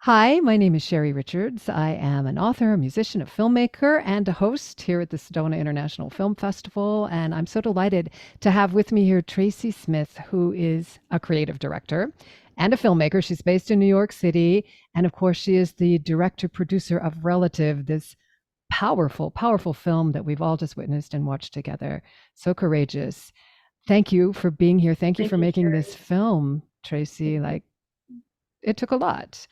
Hi, my name is Sherry Richards. I am an author, a musician, a filmmaker, and a host here at the Sedona International Film Festival. And I'm so delighted to have with me here Tracey Smith, who is a creative director and a filmmaker. She's based in New York City. And of course, she is the director producer of Relative, this powerful, powerful film that we've all just witnessed and watched together. So courageous. Thank you for being here. Thank you Thank for you, making this Sherry. film, Tracy. Like, it took a lot.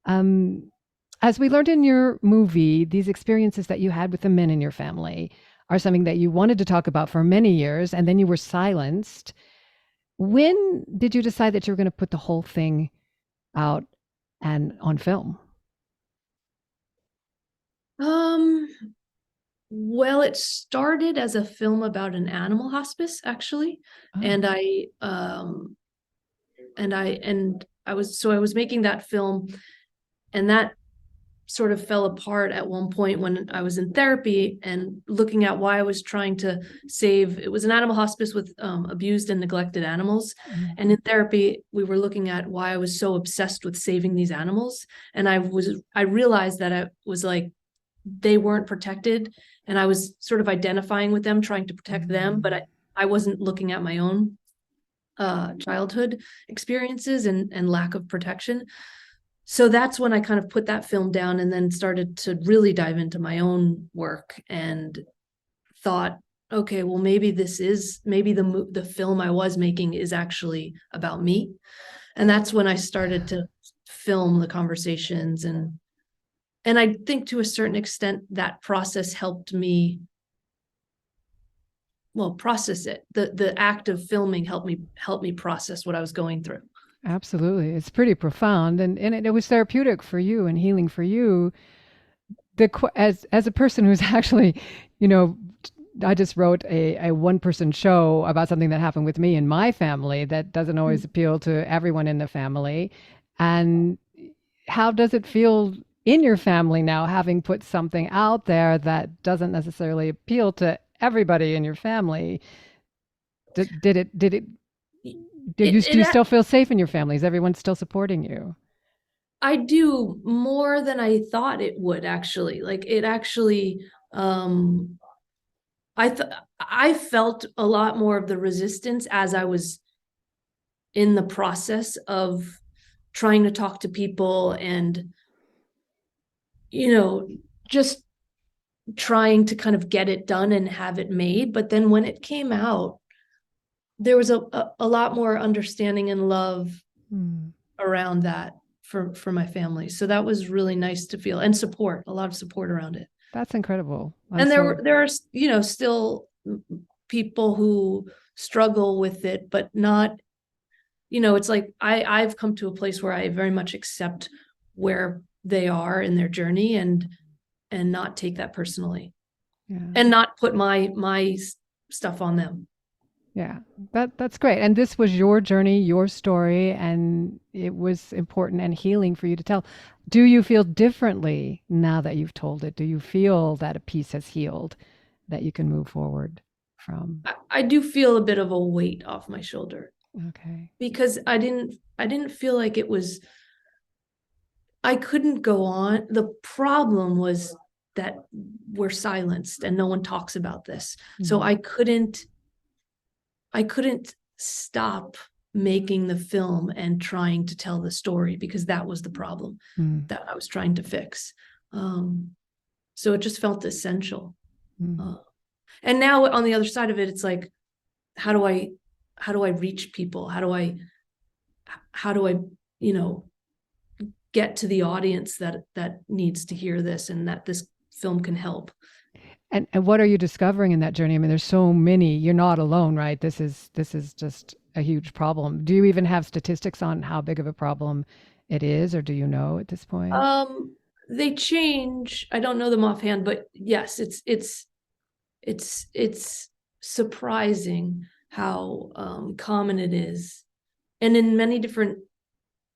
Um, as we learned in your movie, these experiences that you had with the men in your family are something that you wanted to talk about for many years, and then you were silenced. When did you decide that you were going to put the whole thing out and on film? Um, well, it started as a film about an animal hospice, actually. Oh, And I was making that film, and that sort of fell apart at one point when I was in therapy and looking at why I was trying to save. It was an animal hospice with abused and neglected animals. mm, And in therapy, we were looking at why I was so obsessed with saving these animals. And I realized that I was like, they weren't protected, and I was sort of identifying with them, trying to protect them, but mm. I wasn't looking at my own childhood experiences and lack of protection. So that's when I kind of put that film down and then started to really dive into my own work and thought, okay, well, maybe the film I was making is actually about me. And that's when I started to film the conversations, and I think to a certain extent that process helped me, well, process it. The act of filming helped me process what I was going through. Absolutely. It's pretty profound, and it was therapeutic for you and healing for you. As a person who's actually, you know, I just wrote a one person show about something that happened with me in my family that doesn't always appeal to everyone in the family. And how does it feel in your family now, having put something out there that doesn't necessarily appeal to everybody in your family? Did it do you It still feel safe in your family? Is everyone still supporting you? I do more than I thought it would, actually. Like, it actually, um I felt a lot more of the resistance as I was in the process of trying to talk to people and, you know, just trying to kind of get it done and have it made. But then when it came out, there was a lot more understanding and love Hmm. around that for my family. So that was really nice to feel, and support, a lot of support around it. That's incredible. I'm And so there are, still people who struggle with it, but not, it's like I've come to a place where I very much accept where they are in their journey, and not take that personally, yeah. and not put my stuff on them. Yeah, that's great. And this was your journey, your story, and it was important and healing for you to tell. Do you feel differently now that you've told it? Do you feel that a piece has healed that you can move forward from? I do feel a bit of a weight off my shoulder, Okay. because I didn't feel like it was, I couldn't go on. The problem was that we're silenced and no one talks about this. So Mm, I couldn't stop making the film and trying to tell the story, because that was the problem mm, that I was trying to fix. Um, so it just felt essential. mm. Uh, and now on the other side of it, it's like, how do I how do I reach people? How do I, you know, get to the audience that needs to hear this, and that this film can help? And what are you discovering in that journey? I mean, there's so many. You're not alone, right? This is just a huge problem. Do you even have statistics on how big of a problem it is, or do you know at this point? They change. I don't know them offhand, but yes, it's surprising how common it is, and in many different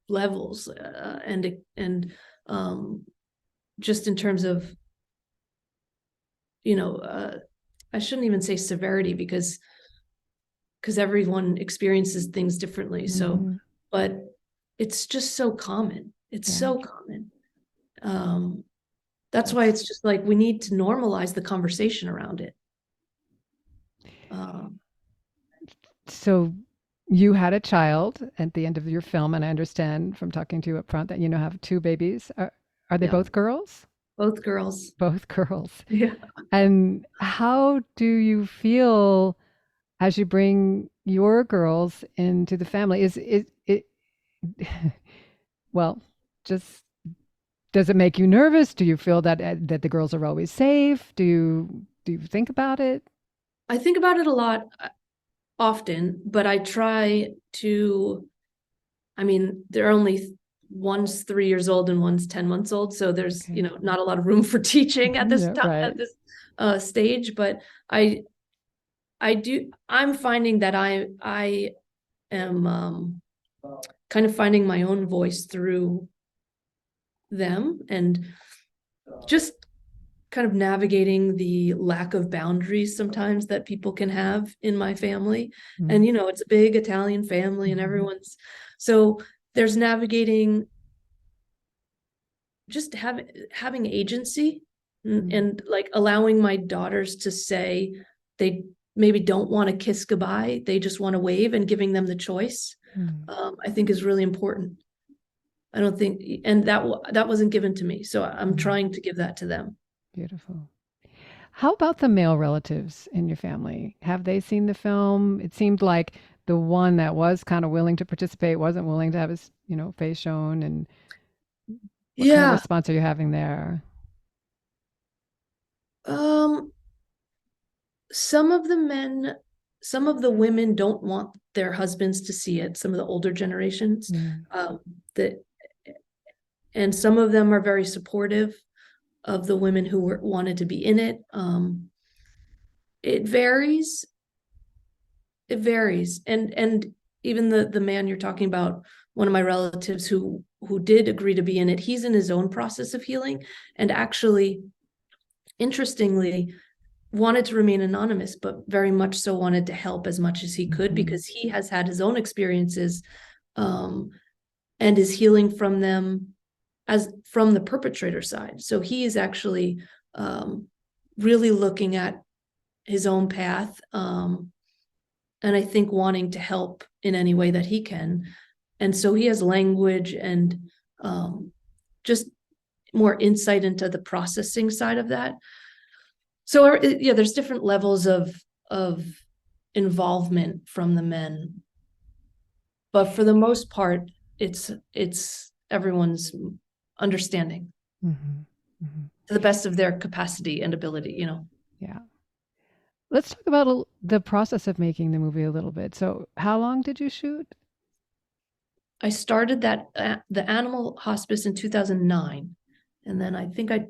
levels, and um, just in terms of, you know, I shouldn't even say severity, because everyone experiences things differently. So, Mhm. but it's just so common. It's Yeah. so common. Um, that's why That's it's just like we need to normalize the conversation around it. Um, so you had a child at the end of your film, and I understand from talking to you up front that you now have two babies. Are they yeah, both girls? both girls. Both girls. Yeah. And how do you feel as you bring your girls into the family? Is it well, just does it make you nervous? Do you feel that the girls are always safe? Do you think about it? I think about it a lot often, but I try to, I mean, they're only one's 3 years old and one's 10 months old. So there's, Okay. not a lot of room for teaching at this Yeah, time, at right. this stage, but I, I'm finding that I am kind of finding my own voice through them and just kind of navigating the lack of boundaries sometimes that people can have in my family. And, Mm. it's a big Italian family and Mhm. so there's navigating just having agency Mm. and like allowing my daughters to say they maybe don't want to kiss goodbye, they just want to wave, and giving them the choice, Mm. I think is really important. I don't think, and that wasn't given to me, so I'm Mhm. trying to give that to them. Beautiful. How about the male relatives in your family? Have they seen the film? It seemed like the one that was kind of willing to participate wasn't willing to have his, face shown. And what kind of Yeah. response are you having there? um some of the men, some of the women don't want their husbands to see it, some of the older generations, Mm. that and some of them are very supportive of the women who wanted to be in it. It varies. It varies. And even the man you're talking about, one of my relatives who did agree to be in it, he's in his own process of healing, and actually, interestingly, wanted to remain anonymous, but very much so wanted to help as much as he could Mhm. because he has had his own experiences, um, and is healing from them as from the perpetrator side. So he is actually, really looking at his own path, and I think wanting to help in any way that he can. And so he has language and, just more insight into the processing side of that. So yeah, there's different levels of involvement from the men, but for the most part, it's everyone's understanding Mhm. Mhm. to the best of their capacity and ability. Yeah. Let's talk about the process of making the movie a little bit. So, how long did you shoot? I started that the animal hospice in 2009, and then I think I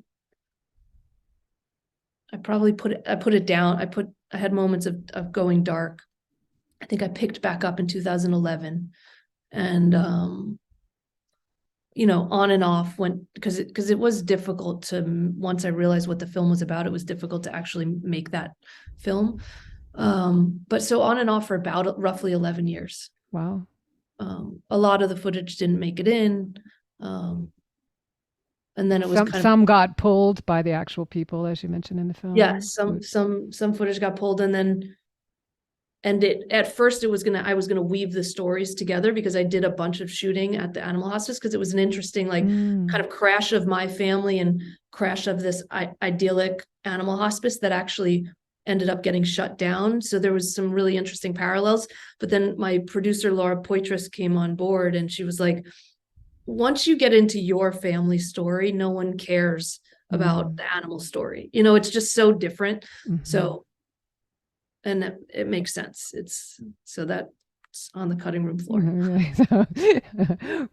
probably put it down. I had moments of going dark. I think I picked back up in 2011, and on and off went, because it was difficult to, once I realized what the film was about, it was difficult to actually make that film. But so on and off for about roughly 11 years. Wow. A lot of the footage didn't make it in. Um, and then it was kind of, Some got pulled by the actual people, as you mentioned in the yeah, film. some footage got pulled, and then, and it at first it was gonna I was gonna weave the stories together because I did a bunch of shooting at the animal hospice because it was an interesting, like, Mm. kind of crash of my family and crash of this idyllic animal hospice that actually ended up getting shut down. So there was some really interesting parallels. But then my producer Laura Poitras came on board, and she was like, once you get into your family story, no one cares about Mm. the animal story. It's just so different. Mhm. So, and it makes sense. It's so that's on the cutting room floor.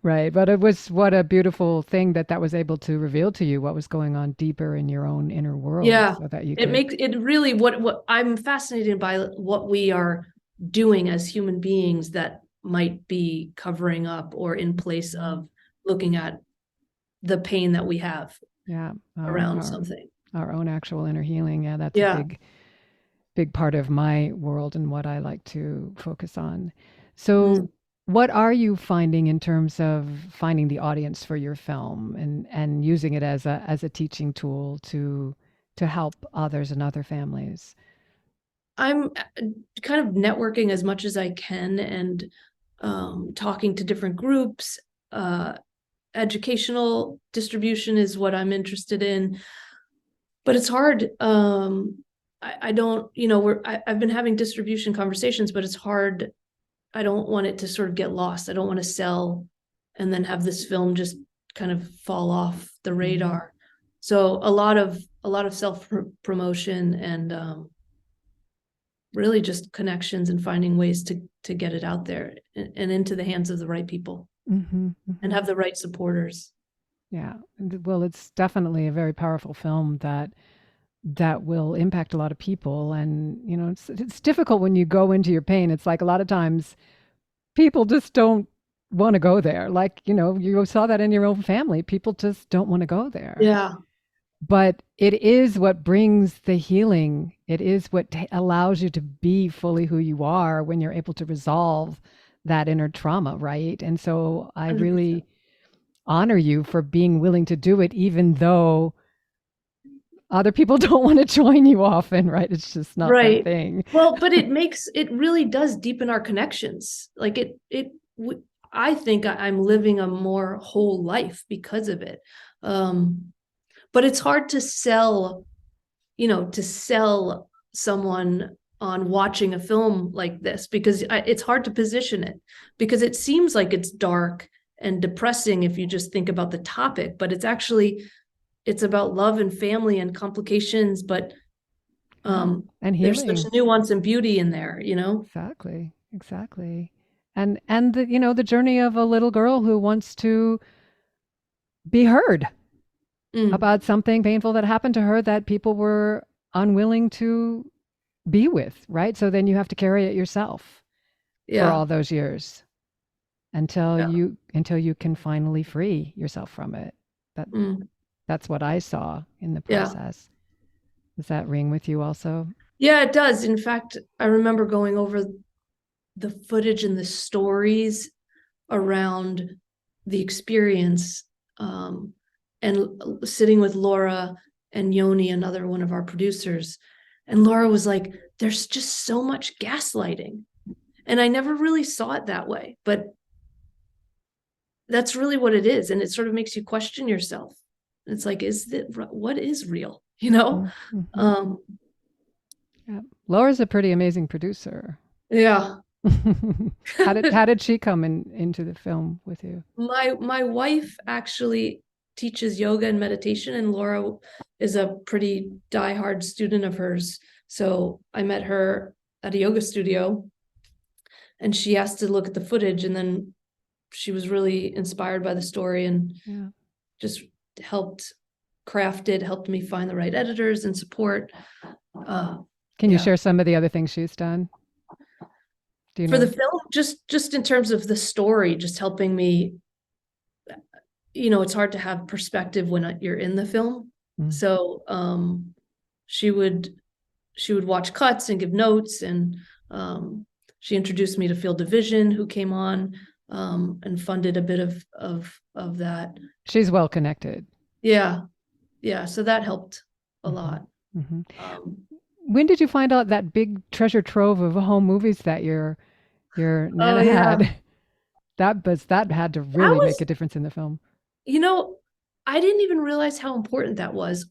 Right. But it was what a beautiful thing that was able to reveal to you what was going on deeper in your own inner world Yeah, so that you it could. makes it really, what I'm fascinated by, what we are doing as human beings that might be covering up or in place of looking at the pain that we have Yeah, around something. our own actual inner healing. Yeah, that's a Yeah. big part of my world and what I like to focus on. So, Mm. what are you finding in terms of finding the audience for your film and using it as a teaching tool to help others and other families? I'm kind of networking as much as I can and talking to different groups. Uh, Educational distribution is what I'm interested in, but it's hard. I don't, I've been having distribution conversations, but it's hard. I don't want it to sort of get lost. I don't want to sell and then have this film just kind of fall off the radar. So a lot of self promotion and really just connections and finding ways to get it out there and into the hands of the right people Mm-hmm, and mm-hmm. have the right supporters. Yeah. Well, it's definitely a very powerful film that will impact a lot of people. And, it's difficult when you go into your pain. It's like a lot of times people just don't want to go there. Like, you saw that in your own family. People just don't want to go there. Yeah. But it is what brings the healing. It is what allows you to be fully who you are when you're able to resolve that inner trauma, right? And so I 100%. really honor you for being willing to do it, even though other people don't want to join you often, right? It's just not their Right. thing. Well, but it really does deepen our connections. Like I think I'm living a more whole life because of it. But it's hard to sell someone on watching a film like this because it's hard to position it because it seems like it's dark and depressing if you just think about the topic, but it's about love and family and complications, but And there's such healing. nuance and beauty in there, you know? Exactly. Exactly. And the journey of a little girl who wants to be heard Mm, about something painful that happened to her that people were unwilling to be with, right? So then you have to carry it yourself for yeah, all those years until yeah. you can finally free yourself from it. That Mm, that's what I saw in the yeah. process. Does that ring with you also? Yeah, it does. In fact, I remember going over the footage and the stories around the experience and sitting with Laura and Yoni, another one of our producers. And Laura was like, there's just so much gaslighting. And I never really saw it that way, but that's really what it is. And it sort of makes you question yourself. It's like, what is real? You know? Mm-hmm. Um, Yeah. Laura's a pretty amazing producer. yeah. How did she come into the film with you? My wife actually teaches yoga and meditation, and Laura is a pretty diehard student of hers. So I met her at a yoga studio, and she asked to look at the footage, and then she was really inspired by the story and Yeah. just helped me find the right editors and support. Can you Yeah. share some of the other things she's done? Do you For the know? film, just in terms of the story, just helping me, it's hard to have perspective when you're in the film. Mm. So she would she would watch cuts and give notes, and she introduced me to Field Division, who came on and funded a bit of that. She's well connected. Yeah, yeah. So that helped a Hmm. lot. Hmm. Um, When did you find out that big treasure trove of home movies that your oh nana yeah, had? That had to I really make was, a difference in the film. you know, I didn't even realize how important that was.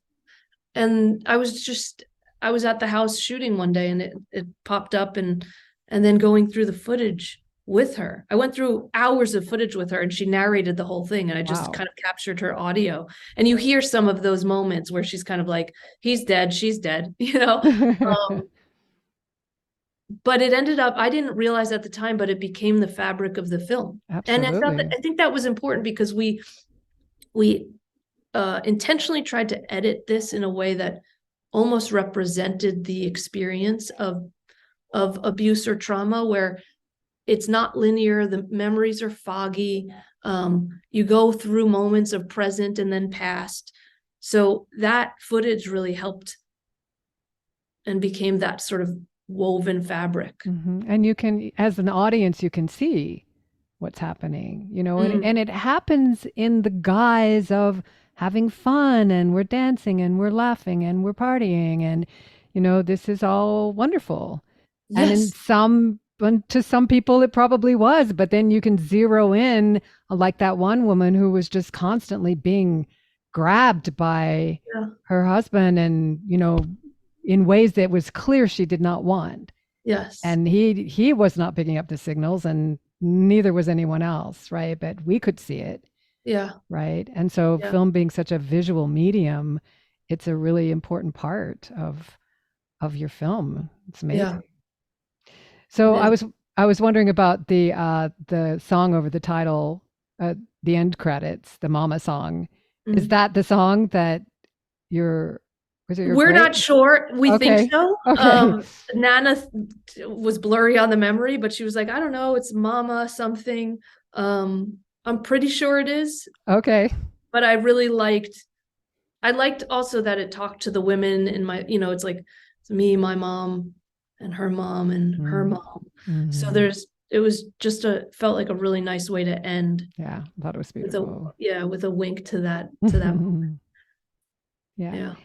And I was at the house shooting one day and it popped up and then going through the footage with her. I went through hours of footage with her and she narrated the whole thing and I just Wow. kind of captured her audio. And you hear some of those moments where she's kind of like, he's dead, she's dead, but it ended up, I didn't realize at the time, but it became the fabric of the film. And Absolutely. I think that was important because we intentionally tried to edit this in a way that almost represented the experience of abuse or trauma, where it's not linear, the memories are foggy. You go through moments of present and then past. So that footage really helped and became that sort of woven fabric. And you can, as an audience, you can see what's happening, you know, Mm, and it happens in the guise of having fun, and we're dancing and we're laughing and we're partying, and you know, this is all wonderful. And in yes. some, and to some people it probably was, but then you can zero in, like that one woman who was just constantly being grabbed by Yeah. her husband, and you know, in ways that was clear she did not want. Yes. And he was not picking up the signals, and neither was anyone else, right? But we could see it, Yeah. right? And so Yeah. film being such a visual medium, it's a really important part of your film. It's Yeah. amazing. It So is. I was wondering about the song over the title, the end credits, the Mama song. Is Mm. that the song that your, was it your We're great? not sure. We think Okay. so. Okay. Nana was blurry on the memory, but she was like, I don't know, it's Mama something. I'm pretty sure it is, Okay. but I liked also that it talked to the women in my, it's like it's me, my mom, and her Mm. mom. So Hmm. it was just felt like a really nice way to end Yeah, I thought it was with a, beautiful. yeah, with a wink to that. Yeah.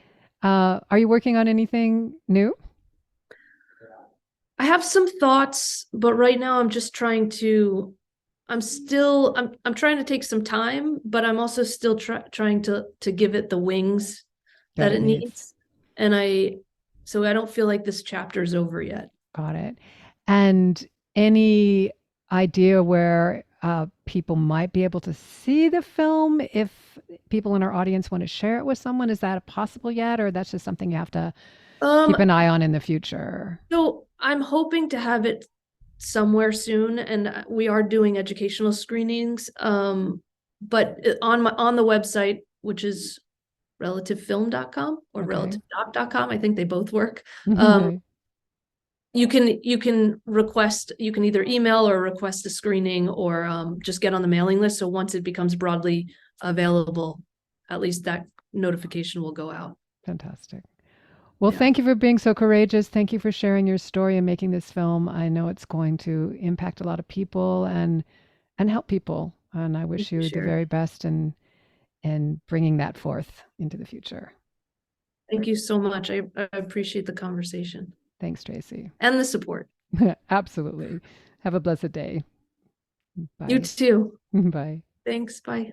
Yeah. Are you working on anything new? I have some thoughts, but right now I'm just trying to I'm trying to take some time, but I'm also still trying to give it the wings That that it it needs. needs. So I don't feel like this chapter's over yet. Got it. And any idea where people might be able to see the film if people in our audience want to share it with someone? Is that possible yet, or that's just something you have to keep Um, an eye on in the future? so I'm hoping to have it somewhere soon, and we are doing educational screenings. But on the website, which is relativefilm.com or Okay. relative.com, I think they both work. Um, Okay. you can either email or request a screening, or just get on the mailing list. So once it becomes broadly available, at least that notification will go out. Fantastic. Well, Yeah. thank you for being so courageous. Thank you for sharing your story and making this film. I know it's going to impact a lot of people and help people. And I Thank wish you, you the Sherry. very best in bringing that forth into the future. Thank you so much. I appreciate the conversation Thanks, Tracy. and the support. Absolutely. Have a blessed day. You Bye. too. Bye. Thanks. Bye.